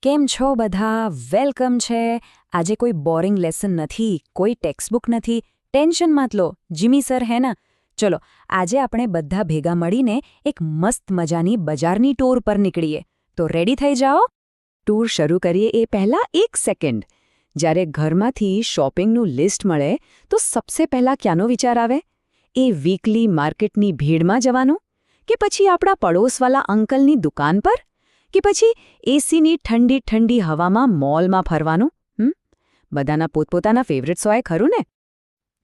કેમ છો બધા? વેલકમ છે. આજે કોઈ બોરિંગ લેસન નથી, કોઈ ટેક્સ્ટબુક નથી. ટેન્શન મત લો, જીમી સર હે ના? ચલો આજે આપણે બધા ભેગા મળીને એક મસ્ત મજાની બજારની ટૂર પર નીકળીએ. તો રેડી થઈ જાઓ? ટૂર શરૂ કરીએ એ પહેલાં એક સેકન્ડ. જ્યારે ઘરમાંથી શોપિંગનું લિસ્ટ મળે તો સબસે પહેલાં ક્યાંનો વિચાર આવે? એ વીકલી માર્કેટની ભીડમાં જવાનું? કે પછી આપણા પડોશવાલા અંકલની દુકાન પર? કે પછી એસીની ઠંડી ઠંડી હવામાં મોલમાં ફરવાનું? બધાના પોતપોતાના ફેવરેટ્સ હોય ખરું ને?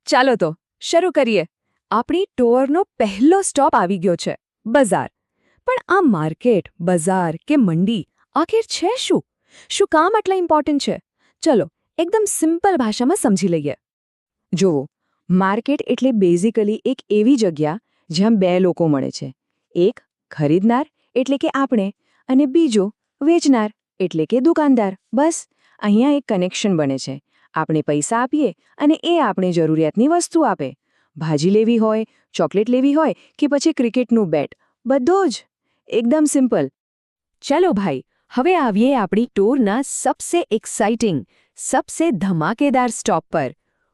ચાલો તો શરૂ કરીએ. આપણી ટૂરનો પહેલો સ્ટોપ આવી ગયો છે, બજાર. પણ આ માર્કેટ, બજાર કે મંડી આખિર છે શું? શું કામ આટલા ઇમ્પોર્ટન્ટ છે? ચલો એકદમ સિમ્પલ ભાષામાં સમજી લઈએ. જુઓ, માર્કેટ એટલે બેઝિકલી એક એવી જગ્યા જ્યાં બે લોકો મળે છે. એક ખરીદનાર એટલે કે આપણે, અને બીજો વેચનાર એટલે કે દુકાનદાર. બસ અહીંયા એક કનેક્શન બને છે. આપણે પૈસા આપીએ અને એ આપણે જરૂરિયાતની વસ્તુ આપે. ભાજી લેવી હોય, ચોકલેટ લેવી હોય કે પછી ક્રિકેટનું બેટ, બધું જ એકદમ સિમ્પલ. ચાલો ભાઈ, હવે આવીએ આપણી ટૂરના સબસે એક્સાઇટિંગ, સબસે ધમાકેદાર સ્ટોપ પર,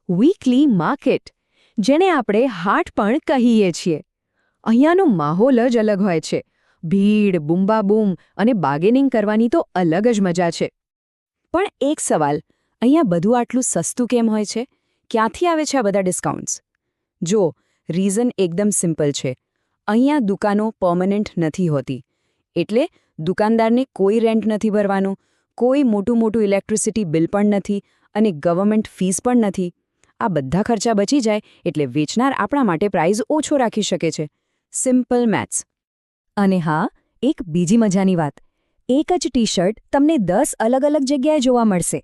વીકલી માર્કેટ, જેને આપણે હાટ પણ કહીએ છીએ. અહીંયાનો માહોલ જ અલગ હોય છે. ભીડ, બૂમબાબૂમ અને બાર્ગેનિંગ કરવાની તો અલગ જ મજા છે. પણ એક સવાલ, અહીંયા બધું આટલું સસ્તું કેમ હોય છે? ક્યાંથી આવે છે આ બધા ડિસ્કાઉન્ટ્સ? જો, રીઝન એકદમ સિમ્પલ છે. અહીંયા દુકાનો પરમનન્ટ નથી હોતી. એટલે દુકાનદારને કોઈ રેન્ટ નથી ભરવાનું, કોઈ મોટું ઇલેક્ટ્રિસિટી બિલ પણ નથી અને ગવર્મેન્ટ ફીસ પણ નથી. આ બધા ખર્ચા બચી જાય એટલે વેચનાર આપણા માટે પ્રાઇઝ ઓછો રાખી શકે છે. Simple maths. અને હા, એક બીજી મજાની વાત. એક જ ટી-શર્ટ તમને 10 અલગ અલગ જગ્યાએ જોવા મળશે.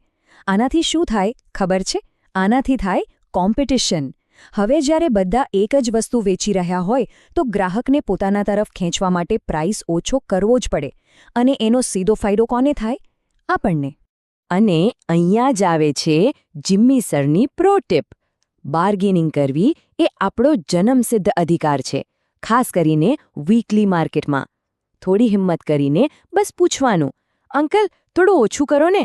આનાથી શું થાય ખબર છે? આનાથી થાય કોમ્પિટિશન. હવે જ્યારે બધા એક જ વસ્તુ વેચી રહ્યા હોય તો ગ્રાહકને પોતાના તરફ ખેંચવા માટે પ્રાઇસ ઓછો કરવો જ પડે. અને એનો સીધો ફાયદો કોને થાય? આપણને. અને અહીંયા જ આવે છે જિમ્મી સરની પ્રો ટિપ. બાર્ગેનિંગ કરવી એ આપણો જન્મસિદ્ધ અધિકાર છે. ખાસ કરીને વીકલી માર્કેટમાં. થોડી હિંમત કરીને બસ પૂછવાનું, અંકલ થોડું ઓછું કરો ને.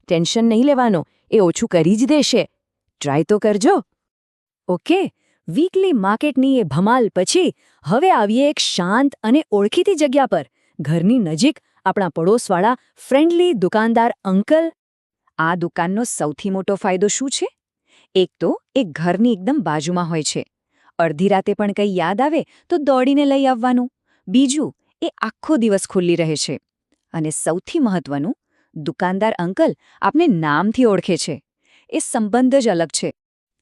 ટેન્શન નહીં લેવાનો, એ ઓછું કરી જ દેશે. ટ્રાય તો કરજો. ઓકે, વીકલી માર્કેટની એ ભમાલ પછી હવે આવીએ એક શાંત અને ઓળખીતી જગ્યા પર, ઘરની નજીક, આપણા પડોશવાળા ફ્રેન્ડલી દુકાનદાર અંકલ. આ દુકાનનો સૌથી મોટો ફાયદો શું છે? એક તો એ ઘરની એકદમ બાજુમાં હોય છે. અડધી રાતે પણ કંઈ યાદ આવે તો દોડીને લઈ આવવાનું. બીજું, એ આખો દિવસ ખુલ્લી રહે છે. અને સૌથી મહત્વનું, દુકાનદાર અંકલ આપને નામથી ઓળખે છે. એ સંબંધ જ અલગ છે.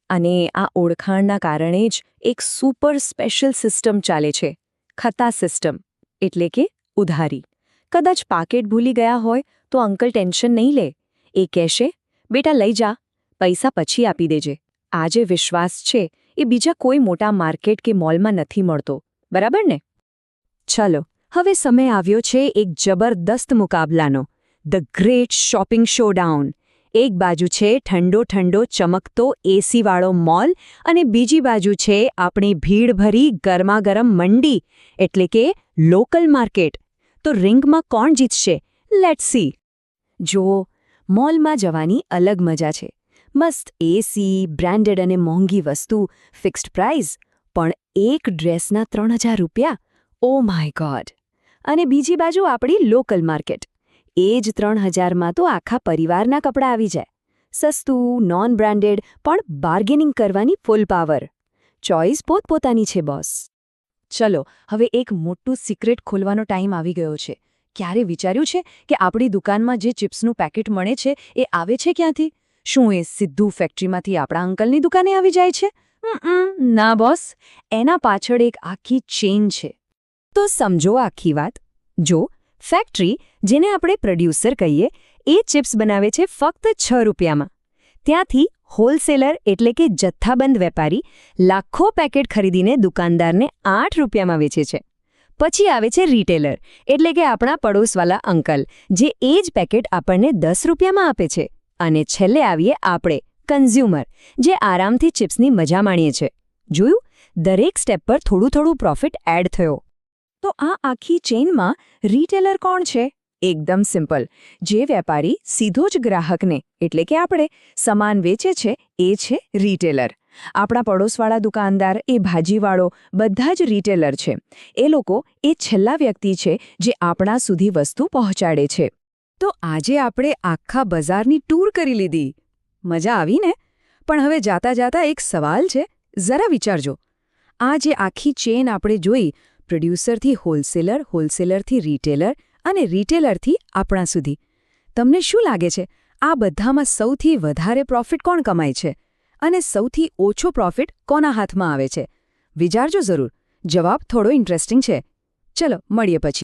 અને આ ઓળખાણના કારણે જ એક સુપર સ્પેશિયલ સિસ્ટમ ચાલે છે, ખતા સિસ્ટમ, એટલે કે ઉધારી. કદાચ પાકેટ ભૂલી ગયા હોય તો અંકલ ટેન્શન નહીં લે. એ કહેશે, બેટા લઈ જા, પૈસા પછી આપી દેજે. આ જે વિશ્વાસ છે એ બીજા કોઈ મોટા માર્કેટ કે મોલમાં નથી મળતો. બરાબર ને? ચલો, હવે સમય આવ્યો છે એક જબરદસ્ત મુકાબલાનો, ધ ગ્રેટ શોપિંગ શોડાઉન. એક બાજુ છે ઠંડો ઠંડો ચમકતો એસીવાળો મોલ અને બીજી બાજુ છે આપણી ભીડભરી ગરમાગરમ મંડી, એટલે કે લોકલ માર્કેટ. તો રિંગમાં કોણ જીતશે? Let's see. જુઓ, મોલમાં જવાની અલગ મજા છે. મસ્ત એસી, બ્રાન્ડેડ અને મોંઘી વસ્તુ, ફિક્સ્ડ પ્રાઇસ. પણ એક ડ્રેસના 3000 રૂપિયા? Oh my God! અને બીજી બાજુ આપણી લોકલ માર્કેટ. એ જ 3000માં તો આખા પરિવારના કપડાં આવી જાય. સસ્તું, નોન બ્રાન્ડેડ, પણ બાર્ગેનિંગ કરવાની ફૂલ પાવર. ચોઇસ પોતપોતાની છે બોસ. ચલો, હવે એક મોટું સિક્રેટ ખોલવાનો ટાઈમ આવી ગયો છે. ક્યારે વિચાર્યું છે કે આપણી દુકાનમાં જે ચિપ્સનું પેકેટ મળે છે એ આવે છે ક્યાંથી? શું એ સીધું ફેક્ટરીમાંથી આપણા અંકલની દુકાને આવી જાય છે? ના બોસ, એના પાછળ એક આખી ચેઇન છે. તો સમજો આખી વાત. જો, ફેક્ટરી, જેને આપણે પ્રોડ્યુસર કહીએ, એ ચિપ્સ બનાવે છે ફક્ત 6 રૂપિયામાં. ત્યાંથી હોલસેલર એટલે કે જથ્થાબંધ વેપારી લાખો પેકેટ ખરીદીને દુકાનદારને 8 રૂપિયામાં વેચે છે. પછી આવે છે રિટેલર, એટલે કે આપણા પડોશવાલા અંકલ, જે એ જ પેકેટ આપણને 10 રૂપિયામાં આપે છે. અને છેલ્લે આવીએ આપણે, કન્ઝ્યુમર, જે આરામથી ચિપ્સની મજા માણીએ છે. જોયું? દરેક સ્ટેપ પર થોડું થોડું પ્રોફિટ એડ થયો. તો આ આખી ચેઇનમાં રિટેલર કોણ છે? એકદમ સિમ્પલ. જે વેપારી સીધો જ ગ્રાહકને એટલે કે આપણે સામાન વેચે છે એ છે રિટેલર. આપણા પડોશવાળા દુકાનદાર, એ ભાજીવાળો, બધા જ રિટેલર છે. એ લોકો એ છેલ્લા વ્યક્તિ છે જે આપણા સુધી વસ્તુ પહોંચાડે છે. તો આજે આપણે આખા બજારની ટૂર કરી લીધી. મજા આવી ને? પણ હવે જાતા જાતા એક સવાલ છે, જરા વિચારજો. આ જે આખી ચેન આપણે જોઈ, પ્રોડ્યુસરથી હોલસેલર, હોલસેલરથી રિટેલર અને રિટેલરથી આપણા સુધી, તમને શું લાગે છે આ બધામાં સૌથી વધારે પ્રોફિટ કોણ કમાય છે અને સૌથી ઓછો પ્રોફિટ કોના હાથમાં આવે છે? વિચારજો જરૂર. જવાબ થોડો ઇન્ટરેસ્ટિંગ છે. ચલો મળીએ પછી.